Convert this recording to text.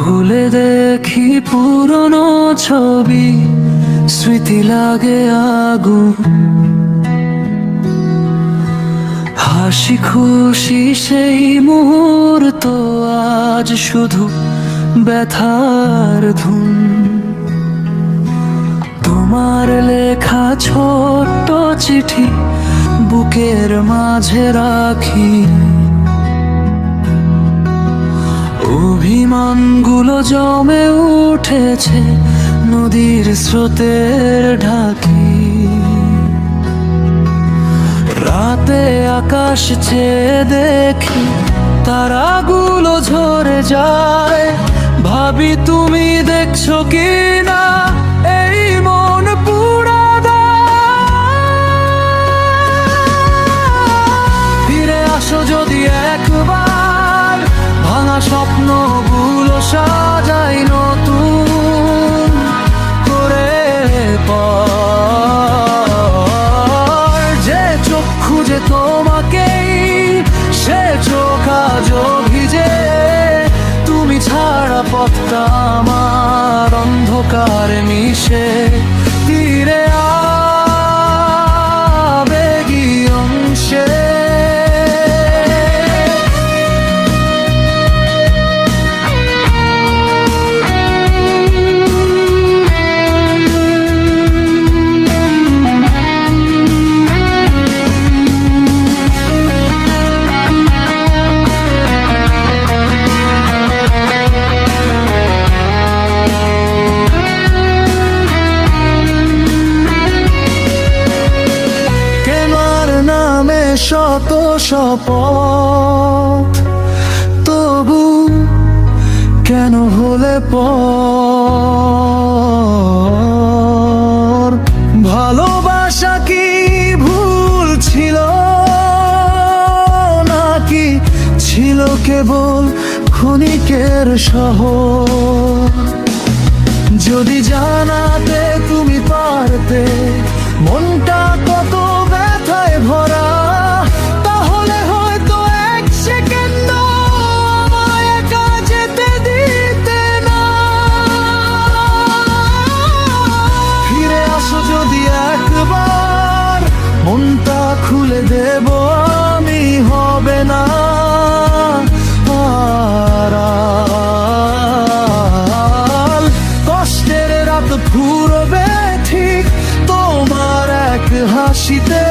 খুলে দেখি পুরনো ছবি, স্মৃতি লাগে আগুন। হাসি খুশি সেই মুহূর্ত আজ শুধু ব্যথার ধুন। তোমার লেখা ছোট্ট চিঠি বুকের মাঝে রাখি, অভিমানগুলো জমে উঠেছে নদীর স্রোতের ঢাকি। রাতে আকাশ চেয়ে দেখি তারাগুলো ঝরে যায়, ভাবি তুমি দেখছো কি না এই মন পুরা দেয়। ফিরে আসো যদি একবার, ভাঙা স্বপ্নগুলো সাজাই নতুন করে। যে চোখ খুঁজে তোমাকেই, সে চোখ আজ ভিজে। তুমি ছাড়া পথটা আমার অন্ধকারে মিশে, তীরে আবেগী অংশে। শত শপথ তবু কেন হলে পর? ভালোবাসা কি ভুল ছিল নাকি ছিল কেবল ক্ষণিকের শহর? যদি জানাতে তুমি পারতে মনটা কত ব্যথায় ভরা, তাহলে হয়তো এক সেকেন্ড আমায় একা যেতে দিতে না। ফিরে আসো যদি একবার, মনটা খুলে দেব আমি, হবে না আড়াল। কষ্টের রাত ফুরবে ঠিক তোমার এক হাসিতে।